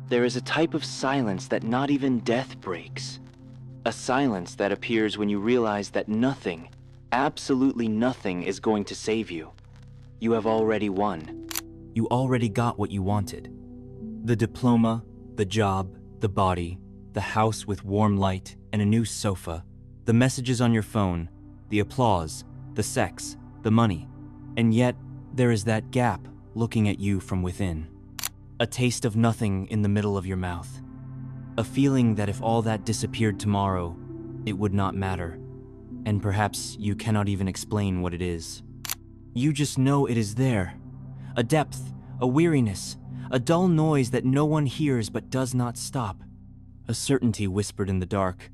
There is a type of silence that not even death breaks. A silence that appears when you realize that nothing, absolutely nothing, is going to save you. You have already won. You already got what you wanted. The diploma, the job, the body, the house with warm light and a new sofa, the messages on your phone, the applause, the sex, the money. And yet, there is that gap looking at you from within. A taste of nothing in the middle of your mouth. A feeling that if all that disappeared tomorrow, it would not matter. And perhaps you cannot even explain what it is. You just know it is there. A depth, a weariness, a dull noise that no one hears but does not stop. A certainty whispered in the dark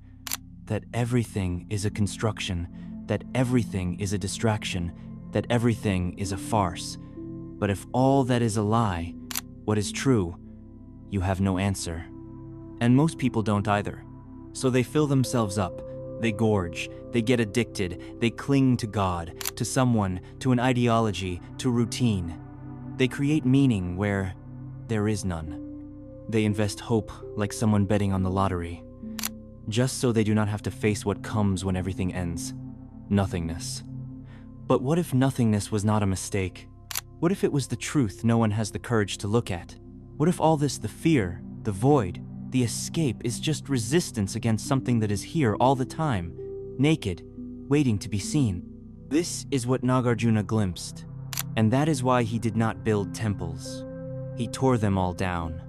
that everything is a construction, that everything is a distraction, that everything is a farce. But if all that is a lie, what is true, you have no answer. And most people don't either. So they fill themselves up, they gorge, they get addicted, they cling to God, to someone, to an ideology, to routine. They create meaning where there is none. They invest hope like someone betting on the lottery, just so they do not have to face what comes when everything ends. Nothingness. But what if nothingness was not a mistake? What if it was the truth no one has the courage to look at? What if all this, the fear, the void, the escape, is just resistance against something that is here all the time, naked, waiting to be seen? This is what Nagarjuna glimpsed, and that is why he did not build temples. He tore them all down.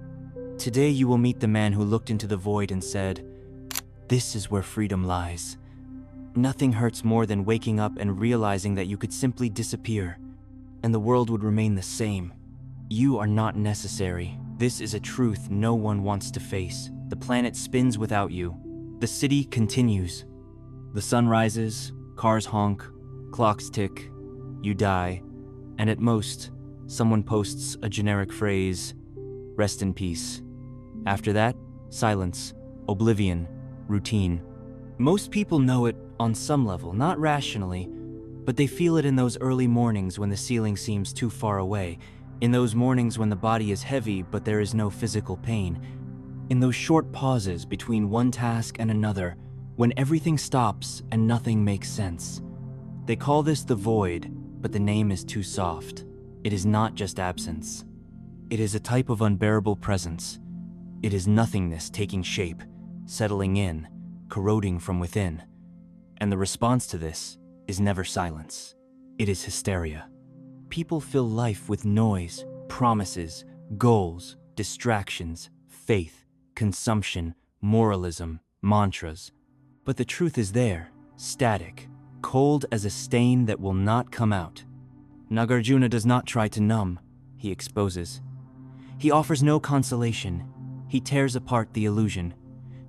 Today you will meet the man who looked into the void and said, "This is where freedom lies." Nothing hurts more than waking up and realizing that you could simply disappear, and the world would remain the same. You are not necessary. This is a truth no one wants to face. The planet spins without you. The city continues. The sun rises, cars honk, clocks tick, you die, and at most, someone posts a generic phrase, "Rest in peace." After that, silence, oblivion, routine. Most people know it on some level, not rationally, but they feel it in those early mornings when the ceiling seems too far away, in those mornings when the body is heavy but there is no physical pain, in those short pauses between one task and another, when everything stops and nothing makes sense. They call this the void, but the name is too soft. It is not just absence. It is a type of unbearable presence. It is nothingness taking shape, settling in, corroding from within. And the response to this is never silence. It is hysteria. People fill life with noise, promises, goals, distractions, faith, consumption, moralism, mantras. But the truth is there, static, cold as a stain that will not come out. Nagarjuna does not try to numb, he exposes. He offers no consolation. He tears apart the illusion,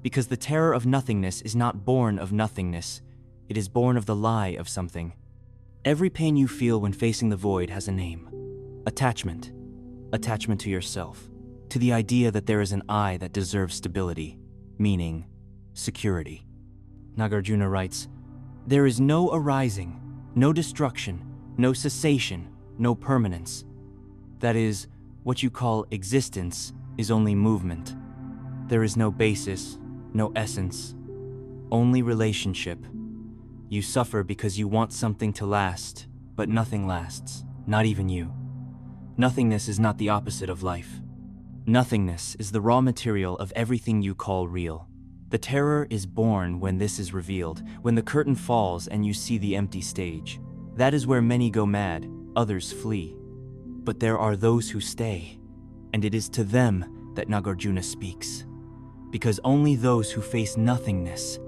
because the terror of nothingness is not born of nothingness. It is born of the lie of something. Every pain you feel when facing the void has a name. Attachment. Attachment to yourself, to the idea that there is an I that deserves stability, meaning, security. Nagarjuna writes, "There is no arising, no destruction, no cessation, no permanence. That is, what you call existence is only movement. There is no basis, no essence, only relationship. You suffer because you want something to last, but nothing lasts, not even you. Nothingness is not the opposite of life. Nothingness is the raw material of everything you call real. The terror is born when this is revealed, when the curtain falls and you see the empty stage. That is where many go mad, others flee. But there are those who stay, and it is to them that Nagarjuna speaks. Because only those who face nothingness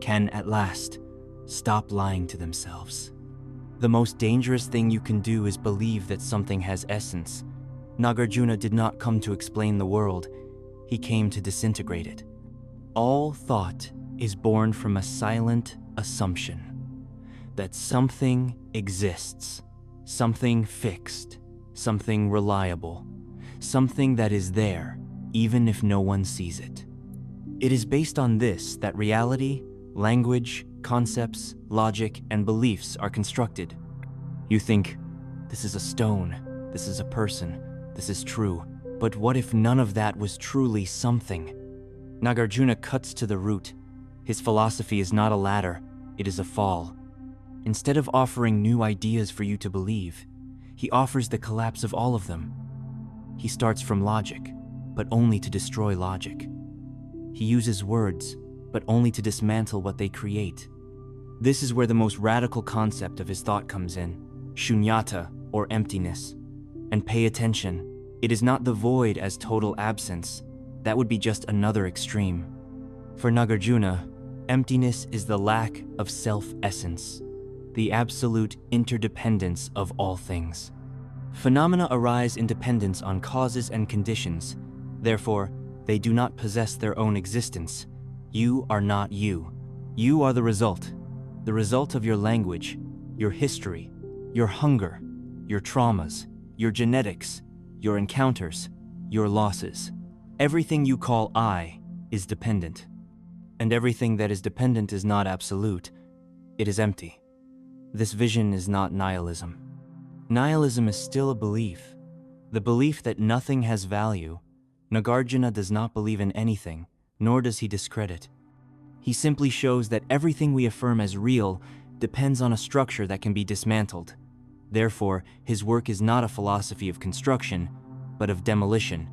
can, at last, stop lying to themselves. The most dangerous thing you can do is believe that something has essence. Nagarjuna did not come to explain the world, he came to disintegrate it. All thought is born from a silent assumption that something exists, something fixed, something reliable, something that is there, even if no one sees it. It is based on this that reality, language, concepts, logic, and beliefs are constructed. You think, this is a stone, this is a person, this is true. But what if none of that was truly something? Nagarjuna cuts to the root. His philosophy is not a ladder, it is a fall. Instead of offering new ideas for you to believe, he offers the collapse of all of them. He starts from logic, but only to destroy logic. He uses words, but only to dismantle what they create. This is where the most radical concept of his thought comes in, Shunyata, or emptiness. And pay attention, it is not the void as total absence. That would be just another extreme. For Nagarjuna, emptiness is the lack of self-essence, the absolute interdependence of all things. Phenomena arise in dependence on causes and conditions. Therefore, they do not possess their own existence. You are not you. You are the result of your language, your history, your hunger, your traumas, your genetics, your encounters, your losses. Everything you call I is dependent. And everything that is dependent is not absolute. It is empty. This vision is not nihilism. Nihilism is still a belief, the belief that nothing has value. Nagarjuna does not believe in anything, nor does he discredit. He simply shows that everything we affirm as real depends on a structure that can be dismantled. Therefore, his work is not a philosophy of construction, but of demolition.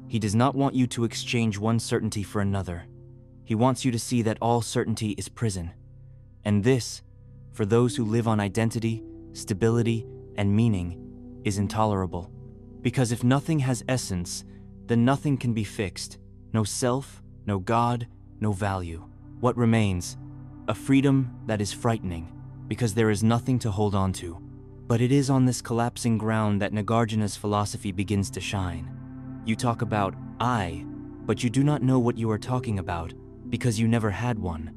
He does not want you to exchange one certainty for another. He wants you to see that all certainty is prison. And this, for those who live on identity, stability, and meaning, is intolerable. Because if nothing has essence, then nothing can be fixed. No self, no God, no value. What remains? A freedom that is frightening, because there is nothing to hold on to. But it is on this collapsing ground that Nagarjuna's philosophy begins to shine. You talk about I, but you do not know what you are talking about, because you never had one.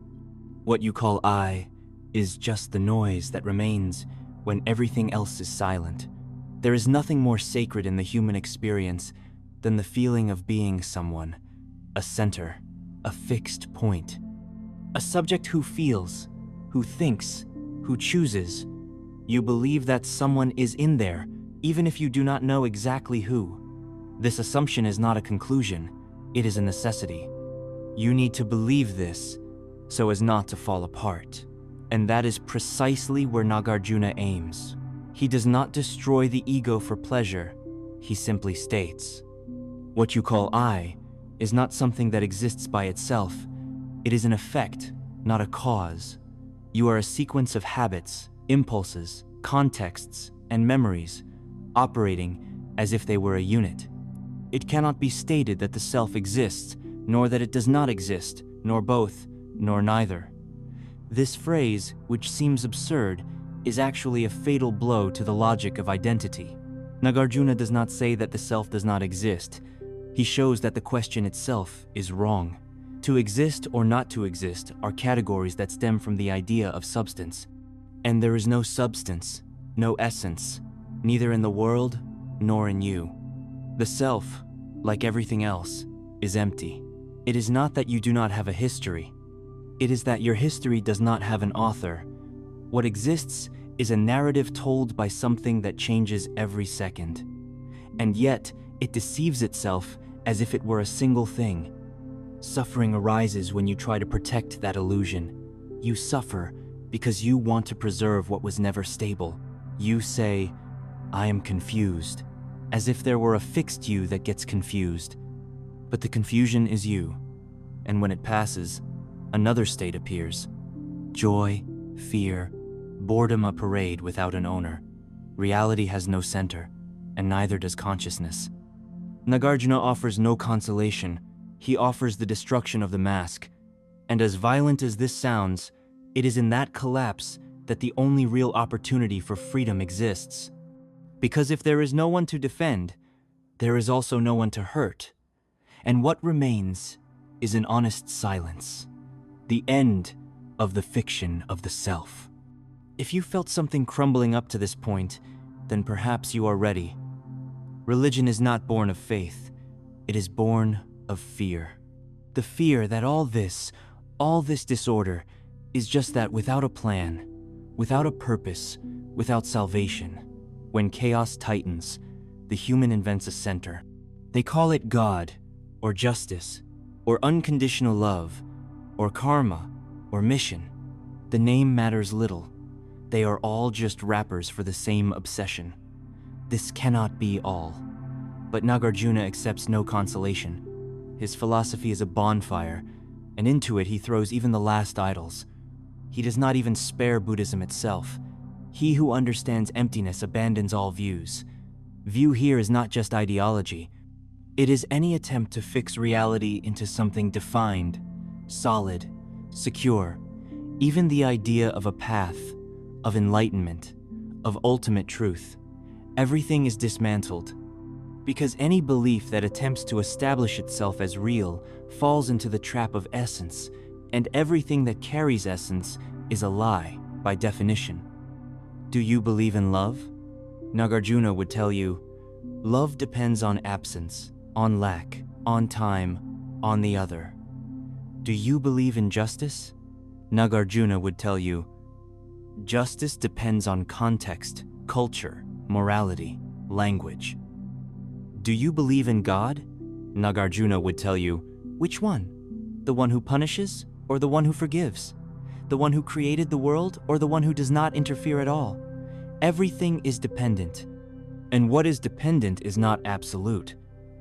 What you call I is just the noise that remains when everything else is silent. There is nothing more sacred in the human experience than the feeling of being someone, a center, a fixed point. A subject who feels, who thinks, who chooses. You believe that someone is in there, even if you do not know exactly who. This assumption is not a conclusion, it is a necessity. You need to believe this so as not to fall apart. And that is precisely where Nagarjuna aims. He does not destroy the ego for pleasure, he simply states. What you call I is not something that exists by itself. It is an effect, not a cause. You are a sequence of habits, impulses, contexts, and memories, operating as if they were a unit. It cannot be stated that the self exists, nor that it does not exist, nor both, nor neither. This phrase, which seems absurd, is actually a fatal blow to the logic of identity. Nagarjuna does not say that the self does not exist. He shows that the question itself is wrong. To exist or not to exist are categories that stem from the idea of substance. And there is no substance, no essence, neither in the world nor in you. The self, like everything else, is empty. It is not that you do not have a history. It is that your history does not have an author. What exists is a narrative told by something that changes every second. And yet, it deceives itself as if it were a single thing. Suffering arises when you try to protect that illusion. You suffer because you want to preserve what was never stable. You say, I am confused, as if there were a fixed you that gets confused. But the confusion is you, and when it passes, another state appears. Joy, fear, boredom a parade without an owner. Reality has no center, and neither does consciousness. Nagarjuna offers no consolation. He offers the destruction of the mask. And as violent as this sounds, it is in that collapse that the only real opportunity for freedom exists. Because if there is no one to defend, there is also no one to hurt. And what remains is an honest silence. The end of the fiction of the self. If you felt something crumbling up to this point, then perhaps you are ready. Religion is not born of faith. It is born of fear. The fear that all this disorder is just that without a plan, without a purpose, without salvation. When chaos tightens, the human invents a center. They call it God, or justice, or unconditional love, or karma, or mission. The name matters little. They are all just wrappers for the same obsession. This cannot be all. But Nagarjuna accepts no consolation. His philosophy is a bonfire, and into it he throws even the last idols. He does not even spare Buddhism itself. He who understands emptiness abandons all views. View here is not just ideology. It is any attempt to fix reality into something defined, solid, secure. Even the idea of a path, of enlightenment, of ultimate truth. Everything is dismantled. Because any belief that attempts to establish itself as real falls into the trap of essence, and everything that carries essence is a lie, by definition. Do you believe in love? Nagarjuna would tell you, love depends on absence, on lack, on time, on the other. Do you believe in justice? Nagarjuna would tell you, justice depends on context, culture, morality, language. Do you believe in God? Nagarjuna would tell you, which one? The one who punishes or the one who forgives? The one who created the world or the one who does not interfere at all? Everything is dependent. And what is dependent is not absolute.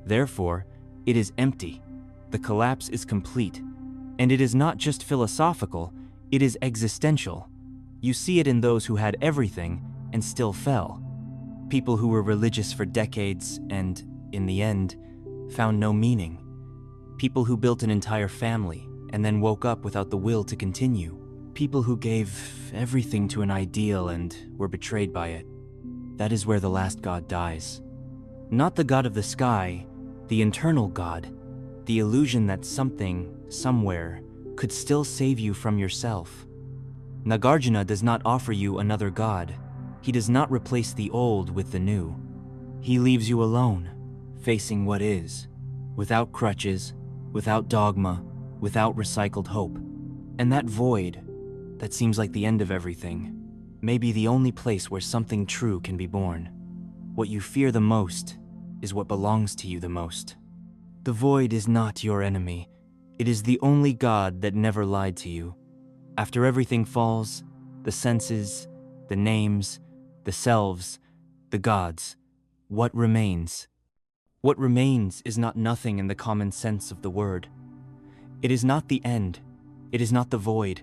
Therefore, it is empty. The collapse is complete. And it is not just philosophical, it is existential. You see it in those who had everything and still fell. People who were religious for decades and, in the end, found no meaning. People who built an entire family and then woke up without the will to continue. People who gave everything to an ideal and were betrayed by it. That is where the last God dies. Not the God of the sky, the internal God, the illusion that something, somewhere, could still save you from yourself. Nagarjuna does not offer you another God. He does not replace the old with the new. He leaves you alone, facing what is, without crutches, without dogma, without recycled hope. And that void, that seems like the end of everything, may be the only place where something true can be born. What you fear the most is what belongs to you the most. The void is not your enemy. It is the only God that never lied to you. After everything falls, the senses, the names, the selves, the gods, what remains? What remains is not nothing in the common sense of the word. It is not the end. It is not the void.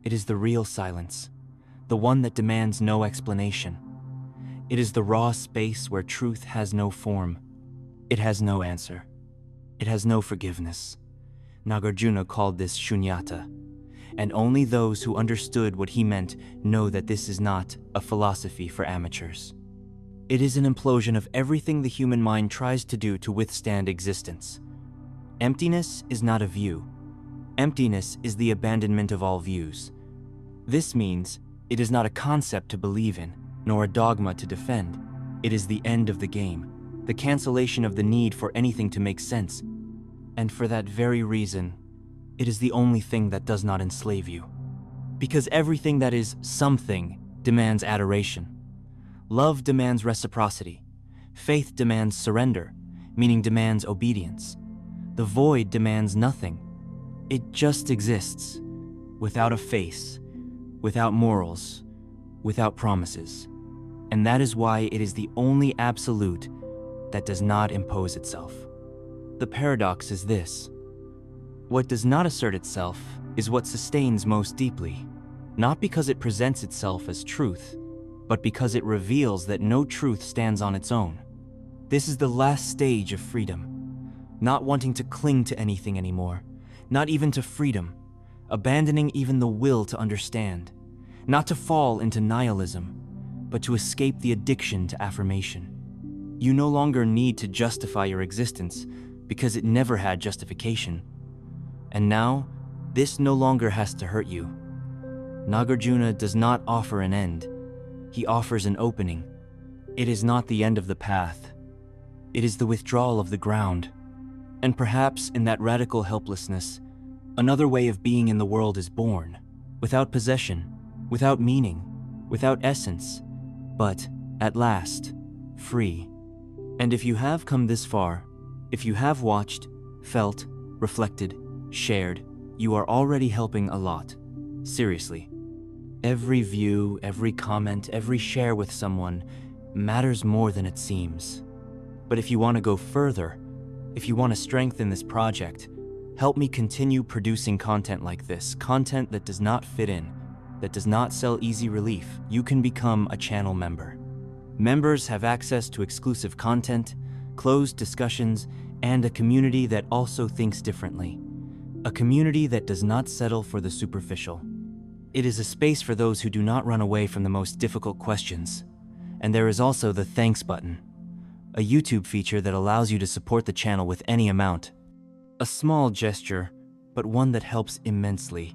It is the real silence, the one that demands no explanation. It is the raw space where truth has no form. It has no answer. It has no forgiveness. Nagarjuna called this Shunyata, and only those who understood what he meant know that this is not a philosophy for amateurs. It is an implosion of everything the human mind tries to do to withstand existence. Emptiness is not a view. Emptiness is the abandonment of all views. This means it is not a concept to believe in, nor a dogma to defend. It is the end of the game, the cancellation of the need for anything to make sense. And for that very reason, it is the only thing that does not enslave you. Because everything that is something demands adoration. Love demands reciprocity. Faith demands surrender, meaning demands obedience. The void demands nothing. It just exists, without a face, without morals, without promises. And that is why it is the only absolute that does not impose itself. The paradox is this: what does not assert itself is what sustains most deeply, not because it presents itself as truth, but because it reveals that no truth stands on its own. This is the last stage of freedom, not wanting to cling to anything anymore, not even to freedom, abandoning even the will to understand, not to fall into nihilism, but to escape the addiction to affirmation. You no longer need to justify your existence because it never had justification. And now, this no longer has to hurt you. Nagarjuna does not offer an end. He offers an opening. It is not the end of the path. It is the withdrawal of the ground. And perhaps in that radical helplessness, another way of being in the world is born, without possession, without meaning, without essence, but, at last, free. And if you have come this far, If you have watched, felt, reflected, shared, you are already helping a lot. Seriously. Every view, every comment, every share with someone matters more than it seems. But if you want to go further, if you want to strengthen this project, help me continue producing content like this, content that does not fit in, that does not sell easy relief. You can become a channel member. Members have access to exclusive content, closed discussions, and a community that also thinks differently. A community that does not settle for the superficial. It is a space for those who do not run away from the most difficult questions. And there is also the thanks button, a YouTube feature that allows you to support the channel with any amount. A small gesture, but one that helps immensely.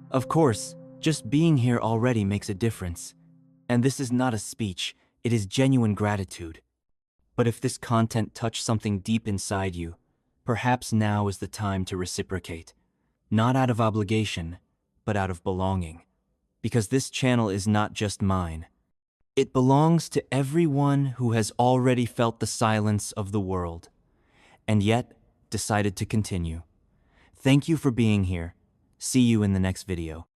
Of course, just being here already makes a difference. And this is not a speech, it is genuine gratitude. But if this content touched something deep inside you, perhaps now is the time to reciprocate. Not out of obligation, but out of belonging. Because this channel is not just mine. It belongs to everyone who has already felt the silence of the world, and yet decided to continue. Thank you for being here. See you in the next video.